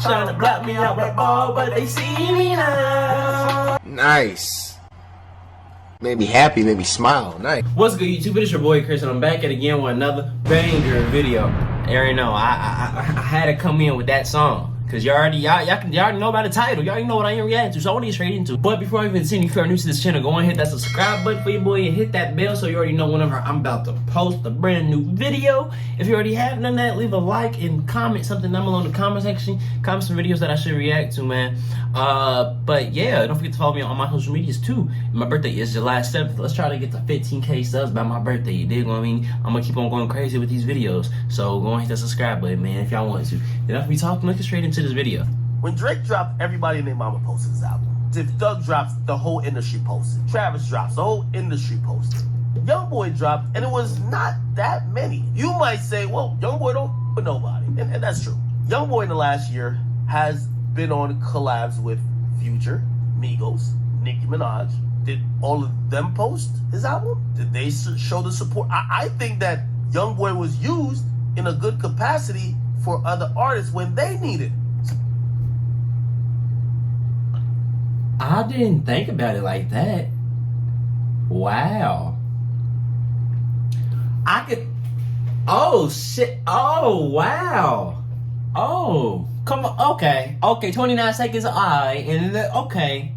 Trying to block me out Blackballed, but they see me now. Nice. Made me happy, made me smile. Nice. What's good, YouTube? It's your boy Chris, and I'm back at again with another banger video. You already know I had to come in with that song. Cause y'all already know about the title. Y'all already know what I am reacting to, so I want to get straight into it. But before I even continue, if you're new to this channel, go and hit that subscribe button for your boy and hit that bell so you already know whenever I'm about to post a brand new video. If you already have done that, leave a like and comment something down below in the comment section. Comment some videos that I should react to, man. But yeah, don't forget to follow me on all my social medias too. My birthday is July 7th. Let's try to get to 15K subs by my birthday. You dig what I mean? I'm gonna keep on going crazy with these videos. So go and hit that subscribe button, man, if y'all want to. Enough of me talking, let's get straight into this video. When Drake dropped, everybody and their mama posted his album. If Doug drops, the whole industry posted. Travis drops, the whole industry posted. YoungBoy dropped, and it was not that many. You might say, well, YoungBoy don't with nobody, and that's true. YoungBoy in the last year has been on collabs with Future, Migos, Nicki Minaj. Did all of them post his album? Did they show the support? I think that YoungBoy was used in a good capacity for other artists when they need it. I didn't think about it like that. Wow. I could. Oh shit. Oh wow. Oh, come on. Okay. 29 seconds. Alright. And okay.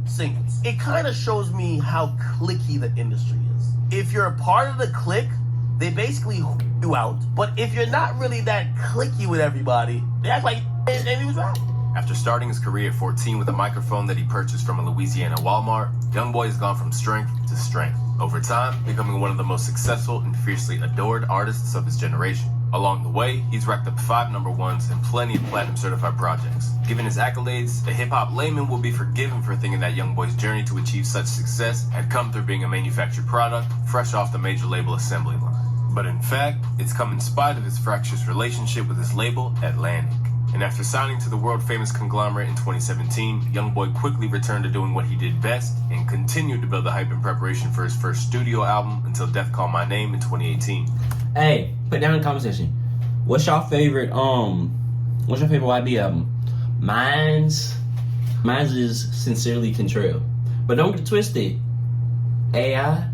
Singles. It kind of shows me how cliquey the industry is. If you're a part of the clique, they basically you out. But if you're not really that cliquey with everybody, they act like and he was right. After starting his career at 14 with a microphone that he purchased from a Louisiana Walmart, YoungBoy has gone from strength to strength. Over time, becoming one of the most successful and fiercely adored artists of his generation. Along the way, he's racked up 5 number ones and plenty of platinum certified projects. Given his accolades, a hip-hop layman will be forgiven for thinking that YoungBoy's journey to achieve such success had come through being a manufactured product, fresh off the major label assembly line. But in fact, it's come in spite of his fractious relationship with his label, Atlantic. And after signing to the world-famous conglomerate in 2017, YoungBoy quickly returned to doing what he did best and continued to build the hype in preparation for his first studio album until Death Called My Name in 2018. Hey, put down in the comment section. What's your favorite YB album? Mine's is Sincerely Control. But don't get it twisted. AI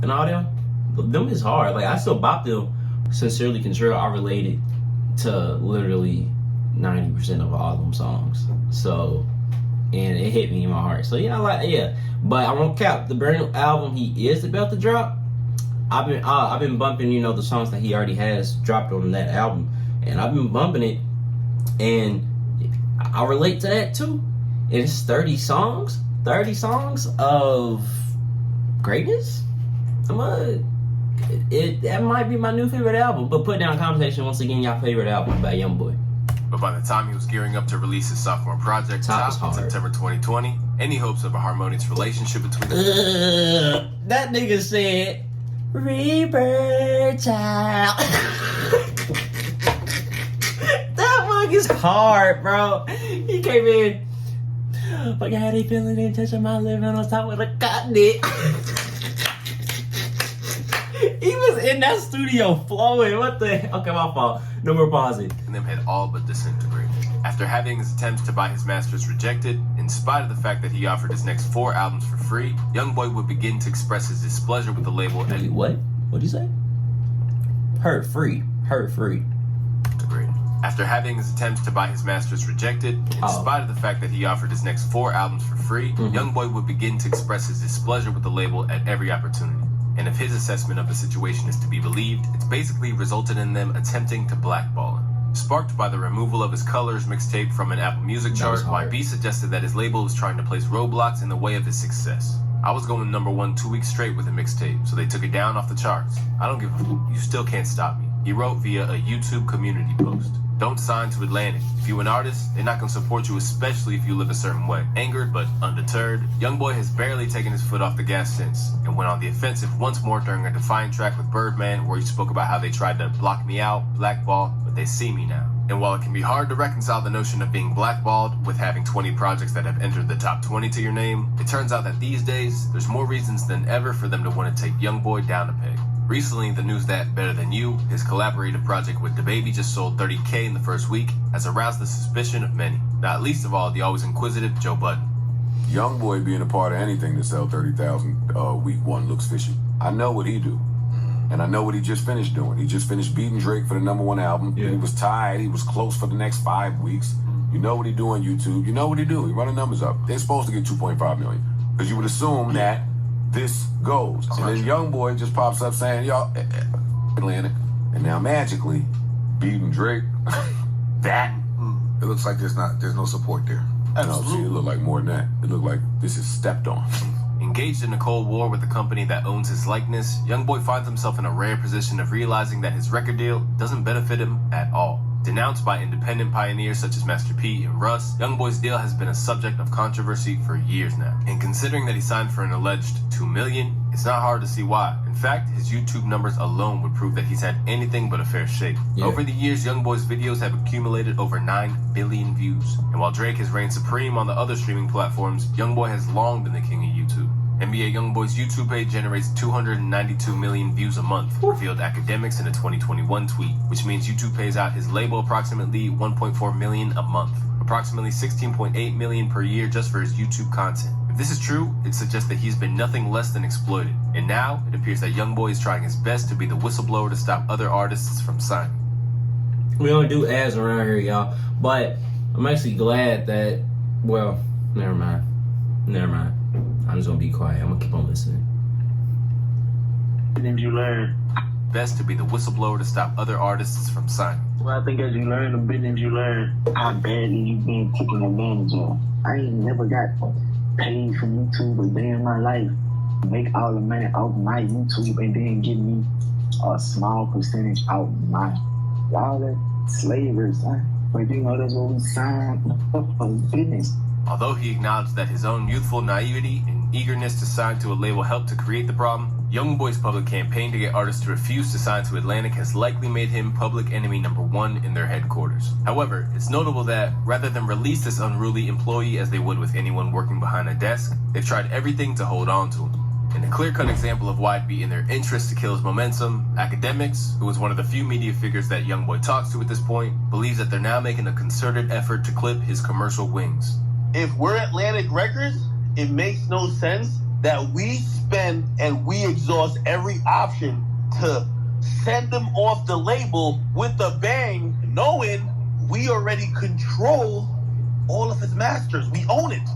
and all them is hard. Like I still bop them. Sincerely Control, I related to literally 90% of all them songs. So, and it hit me in my heart. So yeah, But I won't cap the brand new album he is about to drop. I've been bumping, the songs that he already has dropped on that album, and I've been bumping it, and I relate to that too. It's 30 songs of greatness. That might be my new favorite album. But put down in the comment section once again your favorite album by YoungBoy. But by the time he was gearing up to release his sophomore project, Top in September 2020, any hopes of a harmonious relationship between them. That nigga said, Rebirth Child. That fuck is hard, bro. He came in, like, how they feeling and touching my living on top with a cotton dick. He was in that studio flowing. What the? Okay, my fault. No more pausing. And them had all but disintegrated. After having his attempts to buy his masters rejected, in spite of the fact that he offered his next 4 albums for free, YoungBoy would begin to express his displeasure with the label. Wait, what? What'd you say? Heard free. After having his attempts to buy his masters rejected, in spite of the fact that he offered his next 4 albums for free, YoungBoy would begin to express his displeasure with the label at every opportunity. And if his assessment of the situation is to be believed, it's basically resulted in them attempting to blackball him. Sparked by the removal of his Colors mixtape from an Apple Music chart, YB suggested that his label was trying to place roadblocks in the way of his success. I was going number 1 2 weeks straight with a mixtape, so they took it down off the charts. I don't give a f***, you still can't stop me. He wrote via a YouTube community post. Don't sign to Atlantic. If you an artist, they're not gonna support you, especially if you live a certain way. Angered but undeterred, YoungBoy has barely taken his foot off the gas since, and went on the offensive once more during a Defiant track with Birdman, where he spoke about how they tried to block me out, blackball, but they see me now. And while it can be hard to reconcile the notion of being blackballed with having 20 projects that have entered the top 20 to your name, it turns out that these days, there's more reasons than ever for them to want to take YoungBoy down a peg. Recently, the news that Better Than You, his collaborative project with DaBaby, just sold 30K in the first week, has aroused the suspicion of many, not least of all the always inquisitive Joe Budden. YoungBoy being a part of anything to sell 30,000 week one looks fishy. I know what he do. And I know what he just finished doing. He just finished beating Drake for the #1 album. Yeah. He was tied. He was close for the next 5 weeks. You know what he do on YouTube. You know what he do. He run the numbers up. They're supposed to get 2.5 million. Because you would assume that this goes. And then YoungBoy just pops up saying, y'all, Atlantic. And now magically, beating Drake, that. It looks like there's no support there. No, see, it looked like more than that. It looked like this is stepped on. Engaged in a cold war with the company that owns his likeness, YoungBoy finds himself in a rare position of realizing that his record deal doesn't benefit him at all. Denounced by independent pioneers such as Master P and Russ, YoungBoy's deal has been a subject of controversy for years now. And considering that he signed for an alleged $2 million, it's not hard to see why. In fact, his YouTube numbers alone would prove that he's had anything but a fair shake. Yeah. Over the years, YoungBoy's videos have accumulated over 9 billion views. And while Drake has reigned supreme on the other streaming platforms, YoungBoy has long been the king of YouTube. NBA YoungBoy's YouTube page generates 292 million views a month, revealed academics in a 2021 tweet, which means YouTube pays out his label approximately 1.4 million a month, approximately 16.8 million per year just for his YouTube content. If this is true, it suggests that he's been nothing less than exploited. And now, it appears that YoungBoy is trying his best to be the whistleblower to stop other artists from signing. We don't do ads around here, y'all, but I'm actually glad that, well, never mind. I'm just gonna be quiet. I'm gonna keep on listening. Didn't you learn? Best to be the whistleblower to stop other artists from signing. Well, I think as you learn, the business you learn how badly you been taken advantage of. I ain't never got paid from YouTube a day in my life. Make all the money off my YouTube and then give me a small percentage out my wallet. Slavers, huh? But you know that's what we signed up for business. Although he acknowledged that his own youthful naivety and eagerness to sign to a label helped to create the problem, YoungBoy's public campaign to get artists to refuse to sign to Atlantic has likely made him public enemy #1 in their headquarters. However, it's notable that rather than release this unruly employee as they would with anyone working behind a desk, they've tried everything to hold on to him. In a clear-cut example of why it'd be in their interest to kill his momentum, Academics, who is one of the few media figures that YoungBoy talks to at this point, believes that they're now making a concerted effort to clip his commercial wings. If we're Atlantic Records, it makes no sense that we spend and we exhaust every option to send him off the label with a bang, knowing we already control all of his masters. We own it.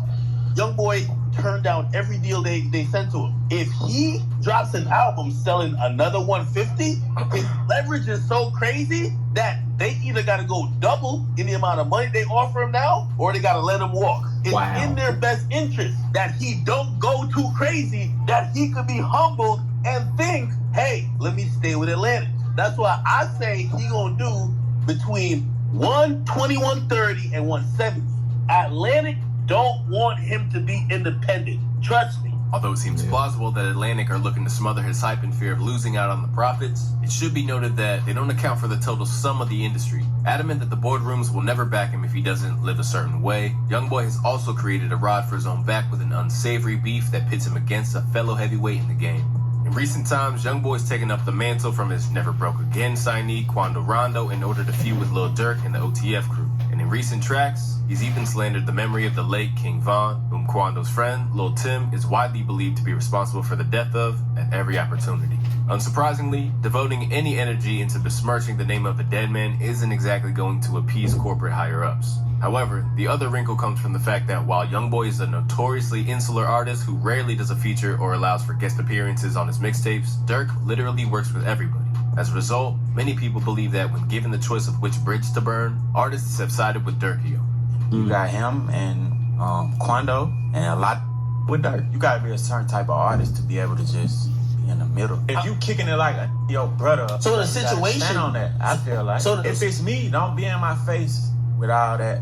YoungBoy turned down every deal they sent to him. If he drops an album selling another 150, his leverage is so crazy that they either got to go double in the amount of money they offer him now, or they got to let him walk. It's in their best interest that he don't go too crazy, that he could be humbled and think, hey, let me stay with Atlantic. That's why I say he gonna do between 120, 130, and 170. Atlantic don't want him to be independent. Trust me. Although it seems plausible that Atlantic are looking to smother his hype in fear of losing out on the profits, it should be noted that they don't account for the total sum of the industry. Adamant that the boardrooms will never back him if he doesn't live a certain way, YoungBoy has also created a rod for his own back with an unsavory beef that pits him against a fellow heavyweight in the game. In recent times, YoungBoy's taken up the mantle from his Never Broke Again signee, Quando Rondo, in order to feud with Lil Durk and the OTF crew. And in recent tracks, he's even slandered the memory of the late King Von, whom Quando's friend, Lil Tim, is widely believed to be responsible for the death of at every opportunity. Unsurprisingly, devoting any energy into besmirching the name of a dead man isn't exactly going to appease corporate higher-ups. However, the other wrinkle comes from the fact that while YoungBoy is a notoriously insular artist who rarely does a feature or allows for guest appearances on his mixtapes, Durk literally works with everybody. As a result, many people believe that when given the choice of which bridge to burn, artists have sided with Durkio. You got him and Quando and a lot with Durk. You gotta be a certain type of artist to be able to just be in the middle. If you kicking it like your brother, so the situation stand on that. I feel like if it's me, don't be in my face with all that,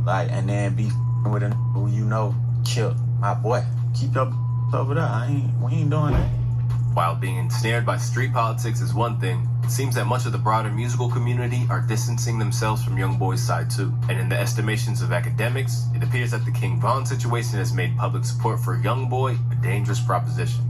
like, and then be with a who you know killed my boy. Keep your over there. We ain't doing that. While being ensnared by street politics is one thing, it seems that much of the broader musical community are distancing themselves from YoungBoy's side too. And in the estimations of academics, it appears that the King Von situation has made public support for YoungBoy a dangerous proposition.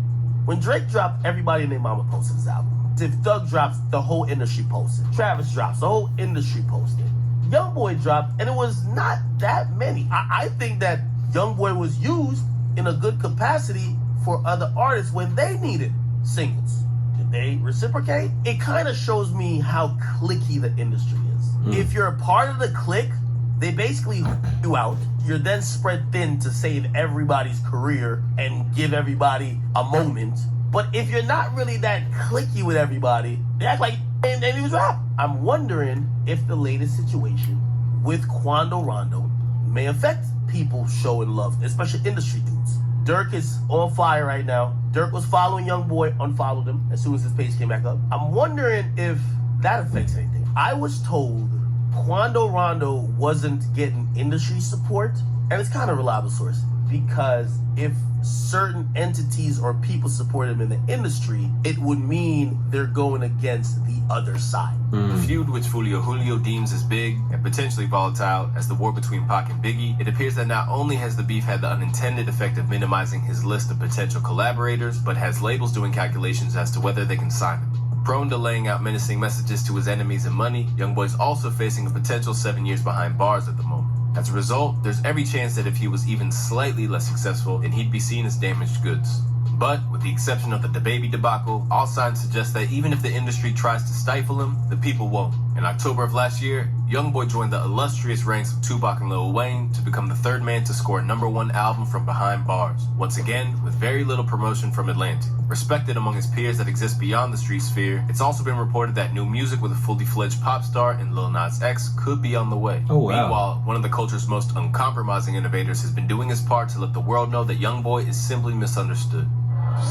When Drake dropped, everybody and their mama posted his album. If Thug drops, the whole industry posted. Travis drops, the whole industry posted. YoungBoy dropped, and it was not that many. I think that YoungBoy was used in a good capacity for other artists when they needed singles. Did they reciprocate? It kind of shows me how cliquey the industry is. If you're a part of the clique, they basically you out. You're then spread thin to save everybody's career and give everybody a moment. But if you're not really that cliquey with everybody, they act like and he was rap. I'm wondering if the latest situation with Quando Rondo may affect people showing love, especially industry dudes. Dirk is on fire right now. Dirk was following YoungBoy, unfollowed him as soon as his page came back up. I'm wondering if that affects anything. I was told Quando Rondo wasn't getting industry support, and it's kind of a reliable source, because if certain entities or people support him in the industry, it would mean they're going against the other side. The feud, which Julio deems as big and potentially volatile as the war between Pac and Biggie, it appears that not only has the beef had the unintended effect of minimizing his list of potential collaborators, but has labels doing calculations as to whether they can sign him. Prone to laying out menacing messages to his enemies and money, YoungBoy's also facing a potential 7 years behind bars at the moment. As a result, there's every chance that if he was even slightly less successful, then he'd be seen as damaged goods. But, with the exception of the DaBaby debacle, all signs suggest that even if the industry tries to stifle him, the people won't. In October of last year, YoungBoy joined the illustrious ranks of Tupac and Lil Wayne to become the third man to score a #1 album from behind bars, once again with very little promotion from Atlantic. Respected among his peers that exist beyond the street sphere, it's also been reported that new music with a fully fledged pop star in Lil Nas X could be on the way. Oh, wow. Meanwhile, one of the culture's most uncompromising innovators has been doing his part to let the world know that YoungBoy is simply misunderstood.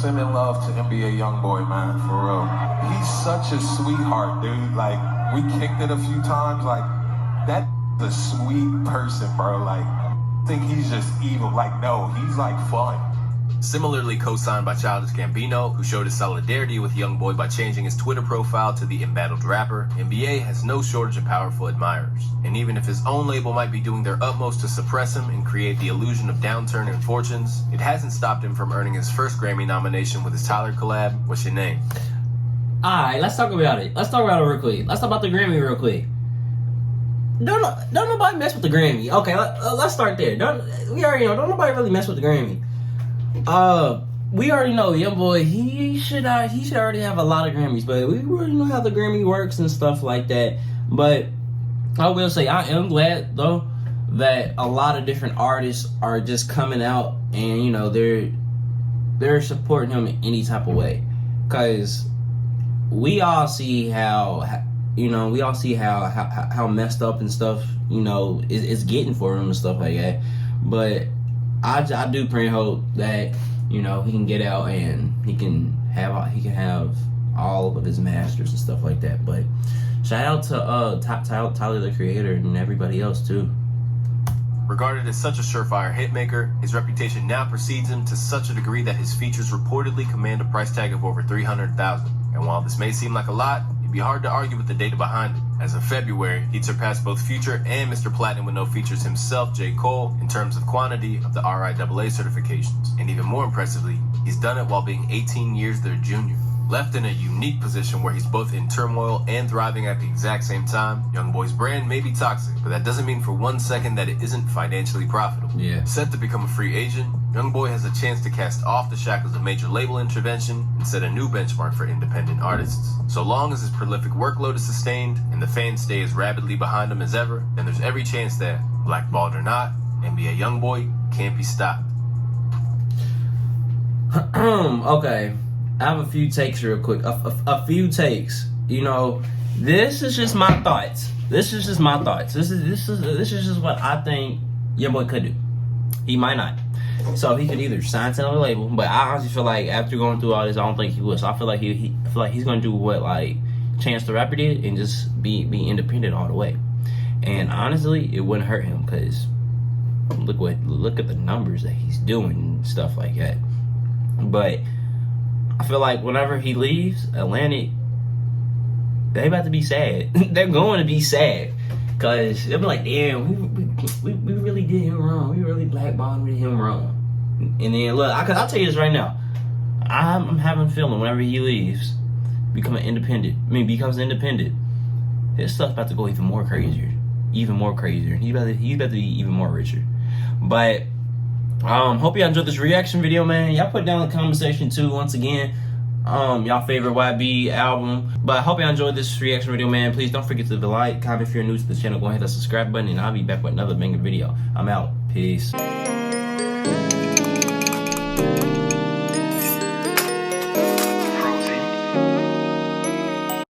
Sending love to NBA YoungBoy, man, for real. He's such a sweetheart, dude. Like, we kicked it a few times. Like, that's a sweet person, bro. Like, I think he's just evil. Like, no, he's like fun. Similarly co-signed by Childish Gambino, who showed his solidarity with YoungBoy by changing his Twitter profile to the embattled rapper, NBA has no shortage of powerful admirers. And even if his own label might be doing their utmost to suppress him and create the illusion of downturn in fortunes, it hasn't stopped him from earning his first Grammy nomination with his Tyler collab, What's Your Name? Alright, let's talk about it. Let's talk about it real quick. Let's talk about the Grammy real quick. Don't nobody mess with the Grammy. Okay, let's start there. Don't nobody really mess with the Grammy. We already know YoungBoy. He should already have a lot of Grammys, but we already know how the Grammy works and stuff like that. But I will say I am glad though that a lot of different artists are just coming out and they're supporting him in any type of way, because we all see how messed up and stuff it's getting for him and stuff like that. But I do pray and hope that he can get out and he can have all of his masters and stuff like that. But shout out to Tyler the Creator and everybody else too. Regarded as such a surefire hitmaker, his reputation now precedes him to such a degree that his features reportedly command a price tag of over $300,000. And while this may seem like a lot, it'd be hard to argue with the data behind it. As of February, he'd surpassed both Future and Mr. Platinum with no features himself, J. Cole, in terms of quantity of the RIAA certifications. And even more impressively, he's done it while being 18 years their junior. Left in a unique position where he's both in turmoil and thriving at the exact same time, YoungBoy's brand may be toxic, but that doesn't mean for 1 second that it isn't financially profitable. Yeah. Set to become a free agent, YoungBoy has a chance to cast off the shackles of major label intervention and set a new benchmark for independent artists. So long as his prolific workload is sustained and the fans stay as rabidly behind him as ever, then there's every chance that, blackballed or not, NBA YoungBoy can't be stopped. Okay. I have a few takes real quick. A few takes. This is just my thoughts. This is just what I think YoungBoy could do. He might not. So he could either sign to another label, but I honestly feel like after going through all this, I don't think he would. So I feel like he's gonna do what like Chance the Rapper did and just be independent all the way. And honestly, it wouldn't hurt him because look at the numbers that he's doing and stuff like that. But I feel like whenever he leaves Atlantic, they about to be sad. They're going to be sad. Because they'll be like, damn, we really did him wrong. We really blackballed him wrong. And then, look, I'll tell you this right now. I'm having a feeling whenever he leaves, becomes independent, his stuff's about to go even more crazier. He's about to be even more richer. But hope y'all enjoyed this reaction video, man. Y'all put down in the comment section too, once again, y'all favorite YB album. But I hope y'all enjoyed this reaction video, man. Please don't forget to like, comment if you're new to the channel. Go ahead and hit that subscribe button, and I'll be back with another banger video. I'm out. Peace.